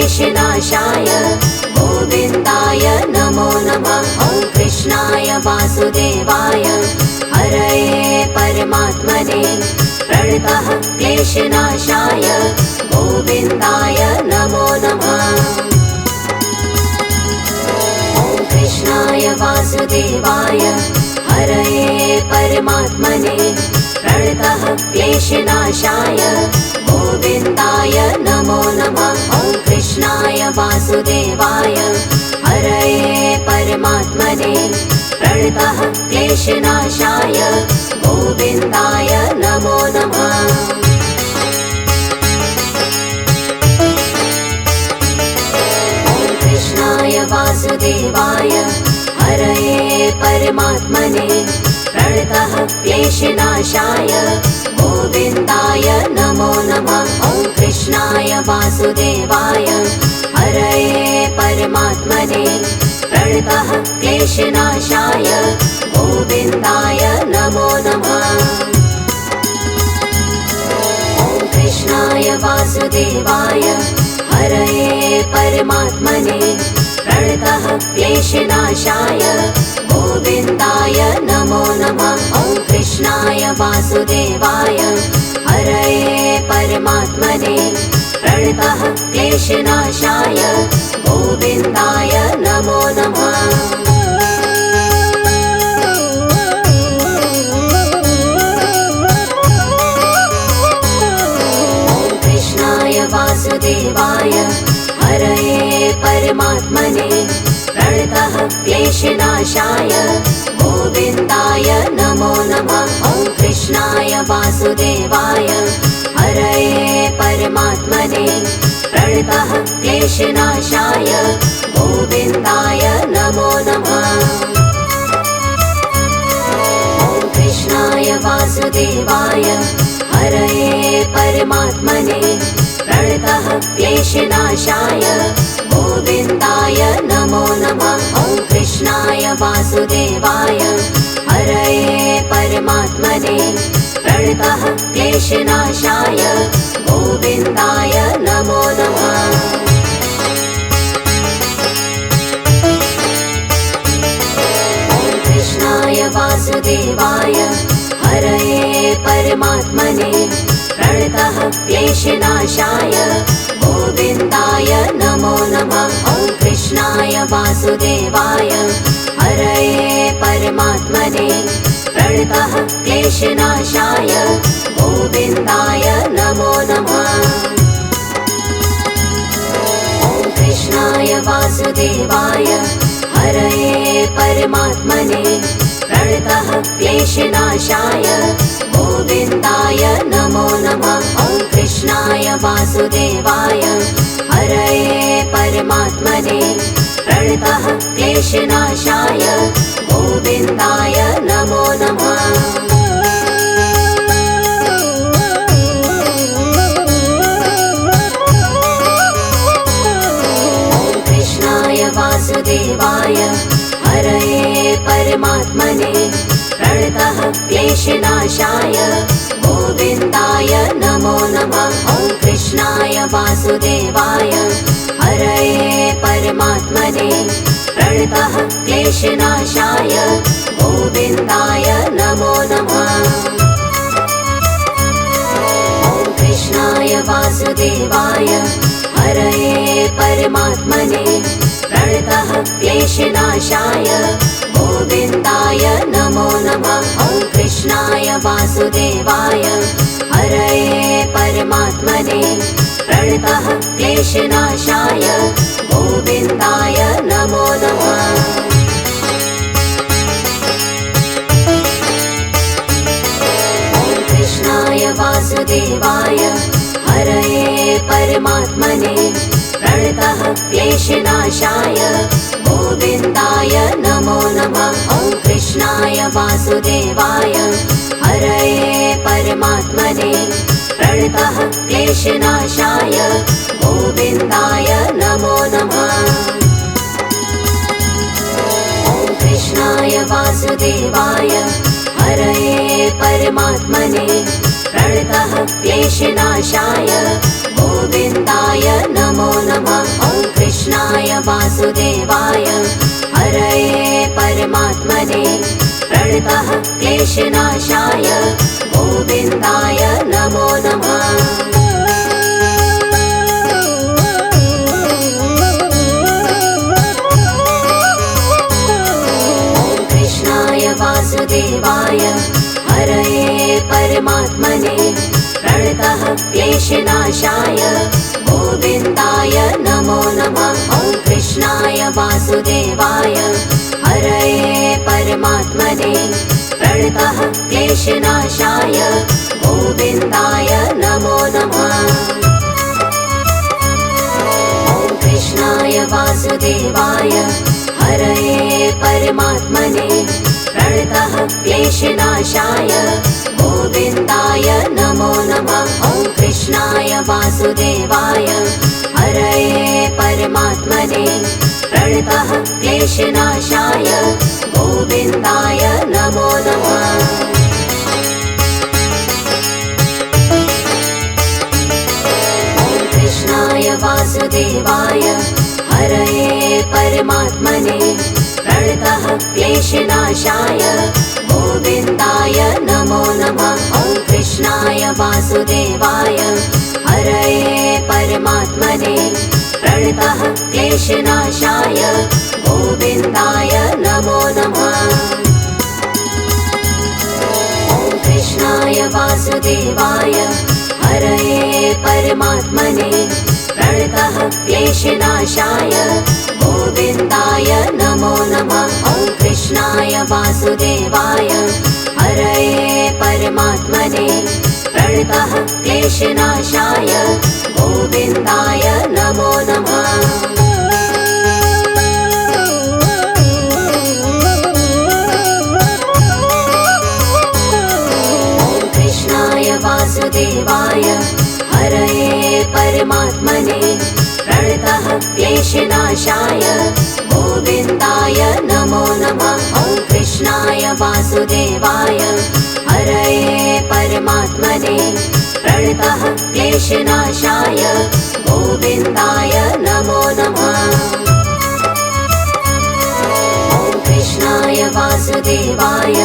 क्लेशनाशाय गोविन्दाय नमो नमः। ॐ कृष्णाय वासुदेवाय हरये परमात्मने प्रणतः क्लेशनाशाय गोविन्दाय नमो नमः। ॐ कृष्णाय वासुदेवाय हरये परमात्मने प्रणतः क्लेशनाशाय गोविन्दाय नमो नमः। ॐ कृष्णाय वासुदेवाय हरये परमात्मने प्रणतः क्लेशनाशाय गोविन्दाय नमो नमः। ॐ कृष्णाय वासुदेवाय हरये परमात्मने प्रणतः क्लेशनाशाय गोविन्दाय नमो नमः। ॐ कृष्णाय वासुदेवाय हरये परमात्मने प्रणतः क्लेशनाशाय गोविन्दाय नमो नमः। ॐ कृष्णाय वासुदेवाय हरये परमात्मने प्रणतः क्लेशनाशाय गोविन्दाय नमो नमः। ॐ कृष्णाय वासुदेवाय हरये परमात्मने प्रणतः क्लेशनाशाय गोविन्दाय नमो नमः। ॐ कृष्णाय वासुदेवाय हरये परमात्मने प्रणतः क्लेशनाशाय गोविन्दाय नमो नमः। ॐ कृष्णाय वासुदेवाय हरये परमात्मने प्रणतः क्लेशनाशाय गोविन्दाय नमो नमः। ॐ कृष्णाय वासुदेवाय हरये परमात्मने प्रणतः क्लेशनाशाय गोविन्दाय नमो नमः। ॐ कृष्णाय वासुदेवाय हरये परमात्मने प्रणतः क्लेशनाशाय गोविन्दाय नमो नमः। ॐ कृष्णाय वासुदेवाय हरये परमात्मने प्रणतः क्लेशनाशाय गोविन्दाय नमो नमः। ॐ कृष्णाय वासुदेवाय हरये परमात्मने प्रणतः क्लेशनाशाय गोविन्दाय नमो नमः। ॐ कृष्णाय वासुदेवाय हरये परमात्मने प्रणतः क्लेशनाशाय गोविन्दाय नमो नमः। ॐ कृष्णाय वासुदेवाय हरये परमात्मने प्रणतः क्लेशनाशाय गोविन्दाय नमो नमः। ॐ कृष्णाय वासुदेवाय हरये परमात्मने प्रणतः क्लेशनाशाय गोविन्दाय नमो नमः। ॐ कृष्णाय वासुदेवाय हरये परमात्मने प्रणतः क्लेशनाशाय गोविन्दाय नमो नमः। ॐ कृष्णाय वासुदेवाय हरये परमात्मने प्रणतः क्लेशनाशाय गोविन्दाय नमो नमः। ॐ कृष्णाय वासुदेवाय हरये परमात्मने प्रणतः क्लेशनाशाय गोविन्दाय नमो नमः। ॐ कृष्णाय वासुदेवाय हरये परमात्मने प्रणतः क्लेशनाशाय गोविन्दाय नमो नमः। ॐ कृष्णाय वासुदेवाय हरये परमात्मने प्रणतः क्लेशनाशाय गोविन्दाय नमो नमः। ॐ कृष्णाय वासुदेवाय हरये परमात्मने प्रणतः क्लेशनाशाय गोविन्दाय नमो नमः। वासुदेवाय हरये परमात्मने प्रणतः क्लेशनाशाय गोविन्दाय नमो नमः। वासुदेवाय हरये परमात्मने प्रणतः क्लेशनाशाय गोविन्दाय नमो नमः। ॐ कृष्णाय वासुदेवाय हरये परमात्मने प्रणतः क्लेशनाशाय गोविन्दाय नमो नमः। ॐ कृष्णाय वासुदेवाय हरये परमात्मने प्रणतः क्लेशनाशाय गोविन्दाय नमो नमः। ॐ कृष्णाय वासुदेवाय हरये परमात्मने प्रणतः क्लेशनाशाय गोविन्दाय नमो नमः। ॐ कृष्णाय वासुदेवाय हरये परमात्मने प्रणतः क्लेशनाशाय गोविन्दाय नमो नमः। ॐ कृष्णाय वासुदेवाय हरये परमात्मने प्रणतः क्लेशनाशाय गोविन्दाय नमो नमः। ॐ कृष्णाय वासुदेवाय हरये परमात्मने प्रणतः क्लेशनाशाय गोविन्दाय नमो नमः। ॐ कृष्णाय वासुदेवाय हरये परमात्मने प्रणतः क्लेशनाशाय गोविन्दाय नमो नमः। ॐ कृष्णाय वासुदेवाय हरये परमात्मने प्रणतः क्लेशनाशाय गोविन्दाय नमो नमः। ॐ कृष्णाय वासुदेवाय हरये परमात्मने प्रणतः क्लेशनाशाय गोविन्दाय नमो नमः। ॐ कृष्णाय वासुदेवाय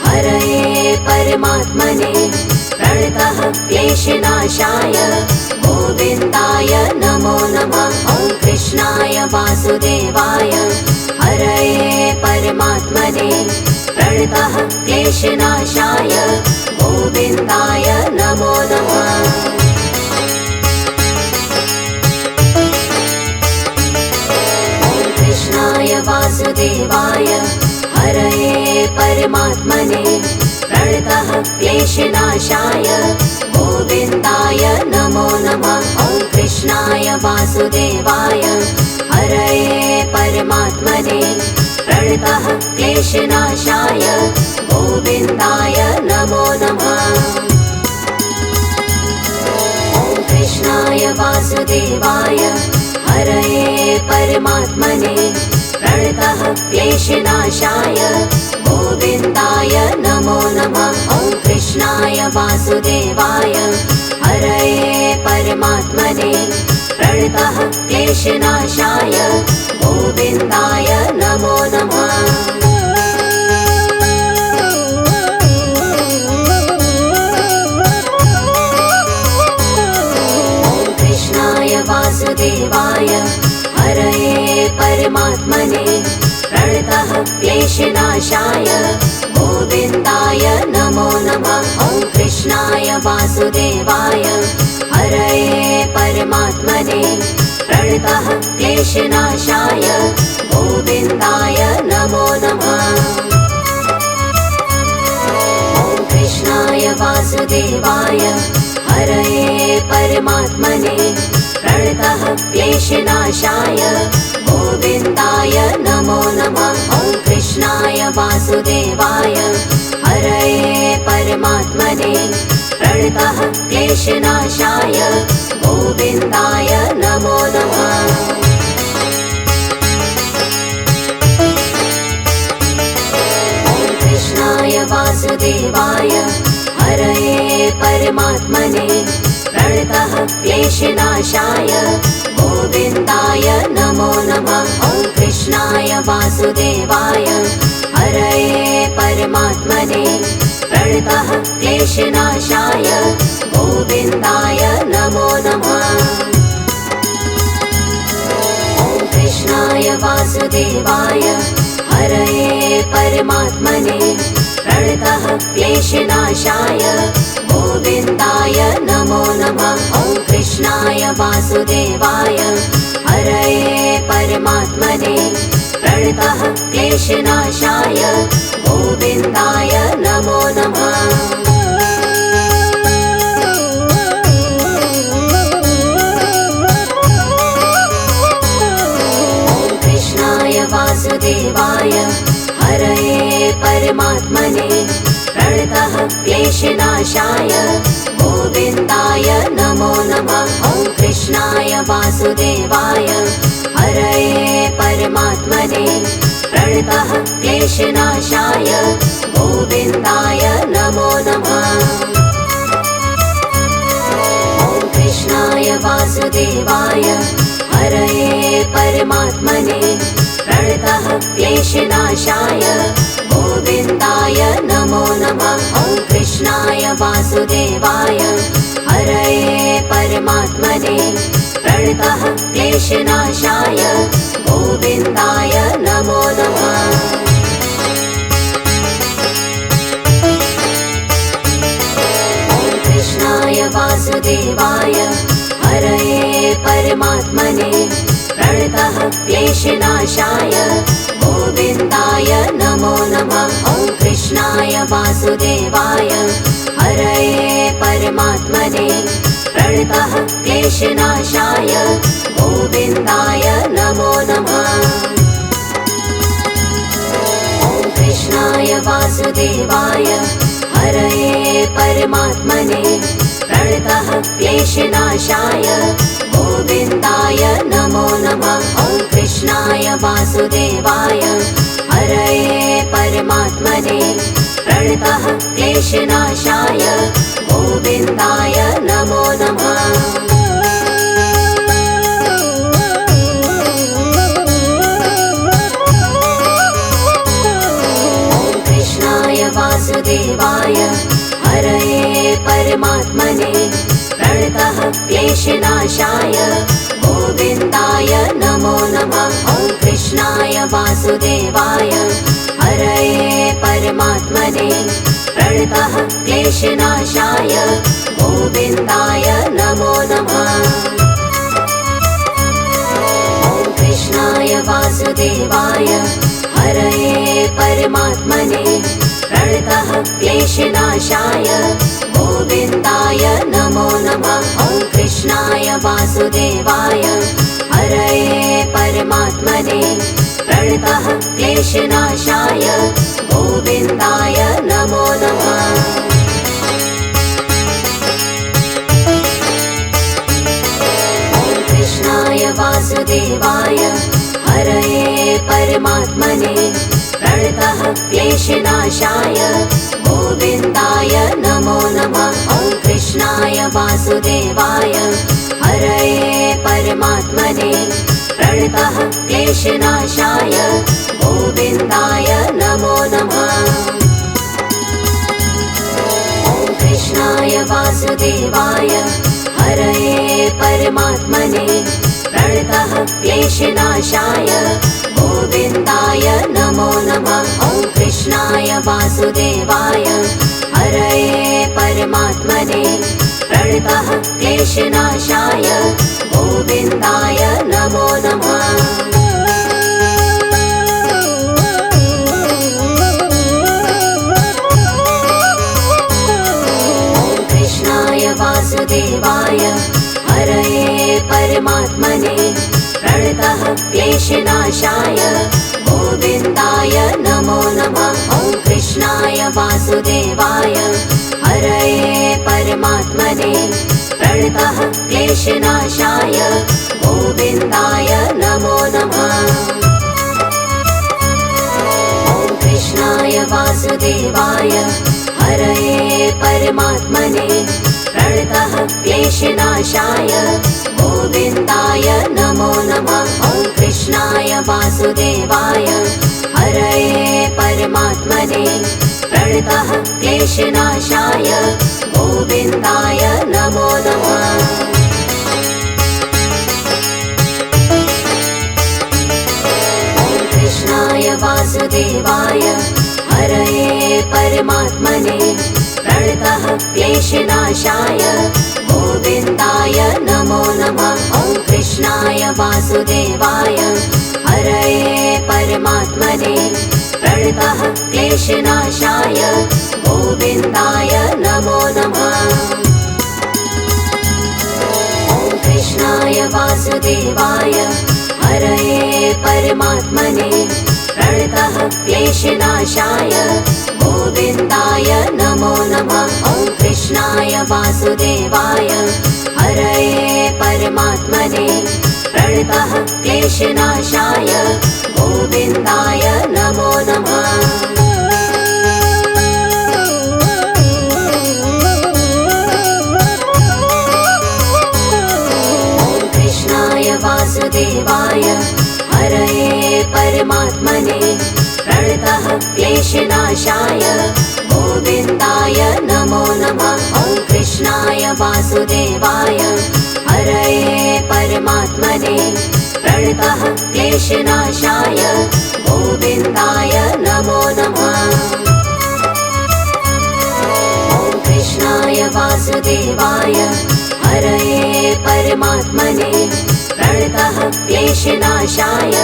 हरये परमात्मने प्रणतः क्लेशनाशाय गोविन्दाय नमो नमः। ॐ कृष्णाय वासुदेवाय हरये परमात्मने प्रणतः क्लेशनाशाय गोविन्दाय नमो नमः। ॐ कृष्णाय वासुदेवाय हरये परमात्मने प्रणतः क्लेशनाशाय गोविन्दाय नमो नमः। ॐ कृष्णाय वासुदेवाय हरये परमात्मने प्रणतः क्लेशनाशाय गोविन्दाय नमो नमः। ॐ कृष्णाय वासुदेवाय हरये परमात्मने प्रणतः क्लेशनाशाय गोविन्दाय नमो नमः। ॐ कृष्णाय वासुदेवाय हरये परमात्मने प्रणतः क्लेशनाशाय गोविन्दाय नमो नमः। ॐ कृष्णाय वासुदेवाय हरये परमात्मने प्रणतः क्लेशनाशाय गोविन्दाय नमो नमः। ॐ कृष्णाय वासुदेवाय हरये परमात्मने प्रणतः क्लेशनाशाय गोविन्दाय नमो नमः। ॐ कृष्णाय वासुदेवाय हरये परमात्मने प्रणतः क्लेशनाशाय गोविन्दाय नमो नमः। ॐ कृष्णाय वासुदेवाय हरये परमात्मने प्रणतः क्लेशनाशाय गोविन्दाय नमो नमः। ॐ कृष्णाय वासुदेवाय हरये परमात्मने प्रणतः क्लेशनाशाय गोविन्दाय नमो नमः। ॐ वासुदेवाय हरये परमात्मने प्रणतः क्लेशनाशाय गोविन्दाय नमो नमः। ॐ कृष्णाय वासुदेवाय हरये परमात्मने प्रणतः क्लेशनाशाय गोविन्दाय नमो नमः। ॐ कृष्णाय वासुदेवाय हरये परमात्मने प्रणतः क्लेशनाशाय गोविन्दाय नमो नमः। ॐ कृष्णाय वासुदेवाय हरये परमात्मने प्रणतः क्लेशनाशाय गोविन्दाय नमो नमः। ॐ कृष्णाय वासुदेवाय हरये परमात्मने प्रणतः क्लेशनाशाय गोविन्दाय नमो नमः। ॐ कृष्णाय वासुदेवाय हरये परमात्मने प्रणतः क्लेशनाशाय गोविन्दाय नमो नमः। ॐ कृष्णाय वासुदेवाय हरये परमात्मने प्रणतः क्लेशनाशाय गोविन्दाय नमो नमः। ॐ कृष्णाय वासुदेवाय हरये परमात्मने प्रणतः क्लेशनाशाय गोविन्दाय नमो नमः। ॐ कृष्णाय वासुदेवाय हरये परमात्मने प्रणतः क्लेशनाशाय गोविन्दाय नमो नमः। ॐ कृष्णाय वासुदेवाय हरये परमात्मने प्रणतः क्लेशनाशाय गोविन्दाय नमो नमः। ॐ कृष्णाय वासुदेवाय हरये परमात्मने प्रणतः क्लेशनाशाय गोविन्दाय नमो नमः। ॐ कृष्णाय वासुदेवाय हरये परमात्मने प्रणतः क्लेशनाशाय गोविन्दाय नमो नमः। ॐ कृष्णाय वासुदेवाय हरये परमात्मने प्रणतः क्लेशनाशाय गोविन्दाय नमो नमः। ॐ कृष्णाय वासुदेवाय हरये परमात्मने प्रणतः क्लेशनाशाय गोविन्दाय नमो नमः। ॐ कृष्णाय वासुदेवाय हरये परमात्मने प्रणतः क्लेशनाशाय गोविन्दाय नमो नमः। ॐ कृष्णाय वासुदेवाय हरये परमात्मने प्रणतः क्लेशनाशाय गोविन्दाय नमो नमः। ॐ कृष्णाय वासुदेवाय हरये परमात्मने प्रणतः क्लेशनाशाय गोविन्दाय नमो नमः। ॐ कृष्णाय वासुदेवाय हरये परमात्मने प्रणतः क्लेशनाशाय गोविन्दाय नमो नमः। ॐ कृष्णाय वासुदेवाय हरये परमात्मने प्रणतः क्लेशनाशाय गोविन्दाय नमो नमः। ॐ कृष्णाय वासुदेवाय हरये परमात्मने प्रणतः क्लेशनाशाय गोविन्दाय नमो नमः। ॐ कृष्णाय वासुदेवाय हरये परमात्मने प्रणतः क्लेशनाशाय गोविन्दाय नमो नमः। ॐ कृष्णाय वासुदेवाय हरये परमात्मने प्रणतः क्लेशनाशाय गोविन्दाय नमो नमः। ॐ कृष्णाय वासुदेवाय वासुदेवाय हरये परमात्मने प्रणतः क्लेशनाशाय गोविन्दाय नमो नमः। कृष्णाय वासुदेवाय हरये परमात्मने प्रणतः क्लेशनाशाय गोविन्दाय नमो नमः। ॐ कृष्णाय वासुदेवाय हरये परमात्मने प्रणतः क्लेशनाशाय गोविन्दाय नमो नमः। ॐ कृष्णाय वासुदेवाय हरये परमात्मने प्रणतः क्लेशनाशाय गोविन्दाय नमो नमः। ॐ कृष्णाय वासुदेवाय हरये परमात्मने प्रणतः क्लेशनाशाय गोविन्दाय नमो नमः। वासुदेवाय हरये परमात्मने प्रणतः क्लेशनाशाय गोविन्दाय नमो नमः। ॐ कृष्णाय वासुदेवाय हरये परमात्मने प्रणतः क्लेशनाशाय गोविन्दाय नमो नमः। ॐ कृष्णाय वासुदेवाय हरये परमात्मने प्रणतः क्लेशनाशाय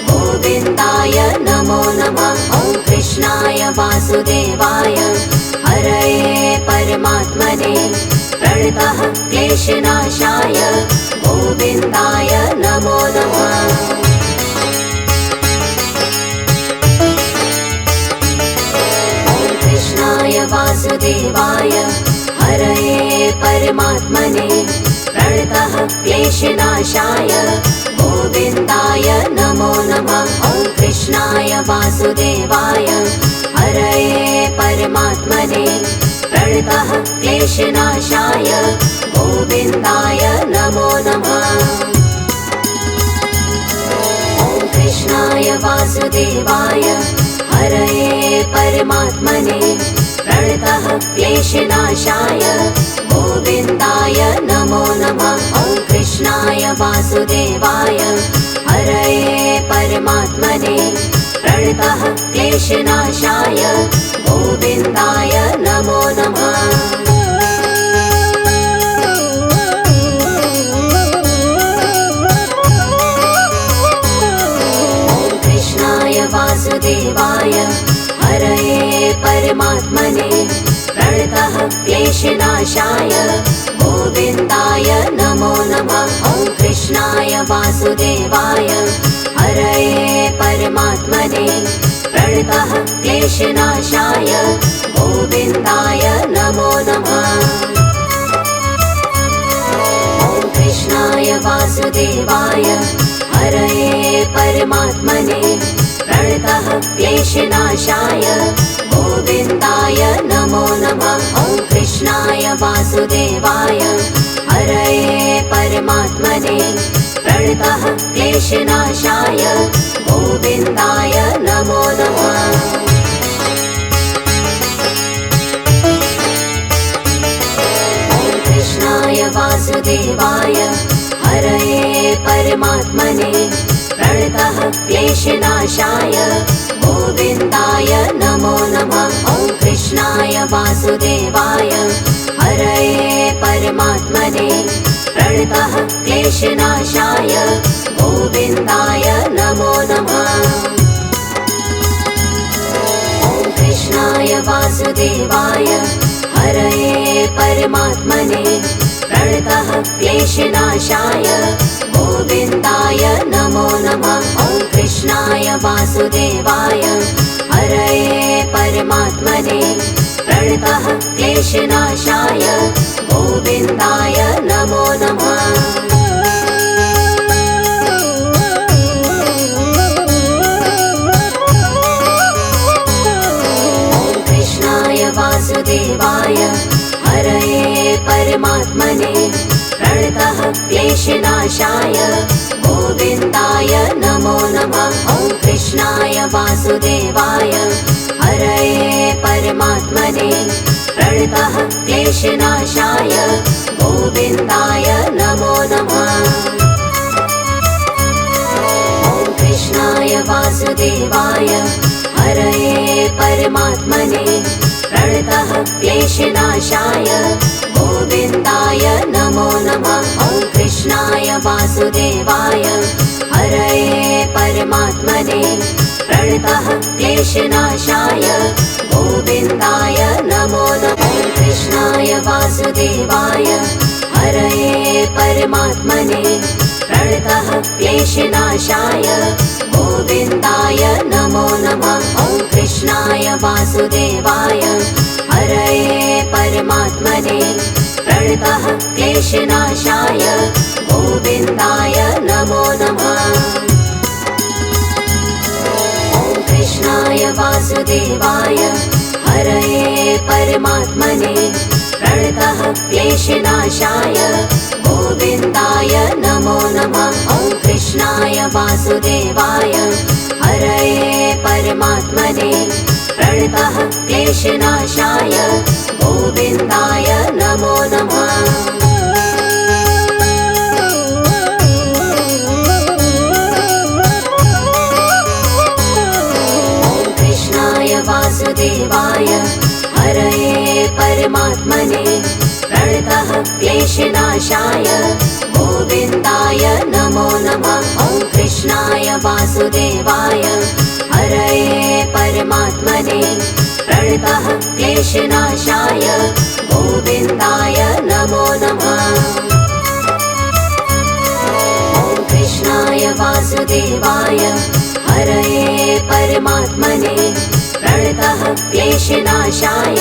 गोविन्दाय नमो नमः। ॐ कृष्णाय वासुदेवाय हरये परमात्मने प्रणतः क्लेशनाशाय गोविन्दाय नमो नमः। ॐ कृष्णाय वासुदेवाय हरये परमात्मने प्रणतः क्लेशनाशाय गोविन्दाय नमो नमः। ॐ कृष्णाय वासुदेवाय हरये परमात्मने प्रणतः क्लेशनाशाय गोविन्दाय नमो नमः। ॐ कृष्णाय वासुदेवाय हरये परमात्मने प्रणतः क्लेशनाशाय गोविन्दाय नमो नमः। ॐ कृष्णाय वासुदेवाय हरये परमात्मने प्रणतः क्लेशनाशाय गोविन्दाय नमो नमः। ॐ कृष्णाय वासुदेवाय हरये परमात्मने प्रणतः क्लेशनाशाय गोविन्दाय नमो नमः। ॐ कृष्णाय वासुदेवाय हरये परमात्मने प्रणतः क्लेशनाशाय गोविन्दाय नमो नमः। ॐ कृष्णाय वासुदेवाय हरये परमात्मने प्रणतः क्लेशनाशाय गोविन्दाय नमो नमः। ॐ कृष्णाय वासुदेवाय हरये परमात्मने प्रणतः क्लेशनाशाय गोविन्दाय नमो नमः। ॐ कृष्णाय वासुदेवाय हरये परमात्मने प्रणतः क्लेशनाशाय गोविन्दाय नमो नमः। ॐ कृष्णाय वासुदेवाय हरये परमात्मने प्रणतः क्लेशनाशाय गोविन्दाय नमो नमः। ॐ कृष्णाय वासुदेवाय हरये परमात्मने प्रणतः क्लेशनाशाय गोविन्दाय नमो नमः। ॐ कृष्णाय वासुदेवाय हरये परमात्मने प्रणतः क्लेशनाशाय गोविन्दाय नमो नमः। ॐ कृष्णाय वासुदेवाय हरये परमात्मने प्रणतः क्लेशनाशाय गोविन्दाय नमो नमः। कृष्णाय वासुदेवाय हरये परमात्मने प्रणतः क्लेशनाशाय गोविन्दाय नमो नमः। ॐ कृष्णाय वासुदेवाय हरये परमात्मने प्रणतः क्लेशनाशाय गोविन्दाय नमो नमः। ॐ कृष्णाय वासुदेवाय हरये परमात्मने प्रणतः क्लेशनाशाय गोविन्दाय नमो नमः। ॐ कृष्णाय वासुदेवाय हरये परमात्मने प्रणतः क्लेशनाशाय गोविन्दाय नमो नमः। ॐ कृष्णाय वासुदेवाय हरये परमात्मने प्रणतः क्लेशनाशाय गोविन्दाय नमो नमः। ॐ कृष्णाय वासुदेवाय हरये परमात्मने प्रणतः क्लेशनाशाय गोविन्दाय नमो नमः। ॐ कृष्णाय वासुदेवाय हरये परमात्मने प्रणतः क्लेशनाशाय गोविन्दाय नमो नमः। ॐ कृष्णाय वासुदेवाय हरये परमात्मने प्रणतः क्लेशनाशाय गोविन्दाय नमो नमः। ॐ कृष्णाय वासुदेवाय हरये परमात्मने प्रणतः क्लेशनाशाय गोविन्दाय नमो नमः। ॐ कृष्णाय वासुदेवाय हरये परमात्मने प्रणतः क्लेशनाशाय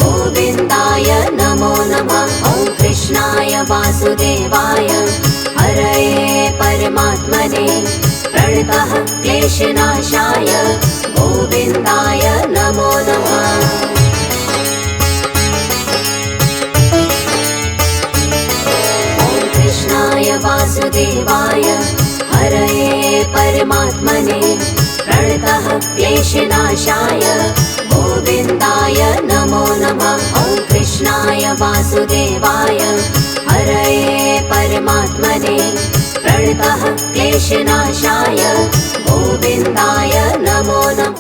गोविन्दाय नमो नमः। ॐ कृष्णाय वासुदेवाय हरये परमात्मने प्रणतः क्लेशनाशाय गोविन्दाय नमो नमः। ॐ कृष्णाय वासुदेवाय हरये परमात्मने प्रणतः क्लेशनाशाय गोविन्दाय नमो नमः। ॐ कृष्णाय वासुदेवाय हरये परमात्मने प्रणतः क्लेशनाशाय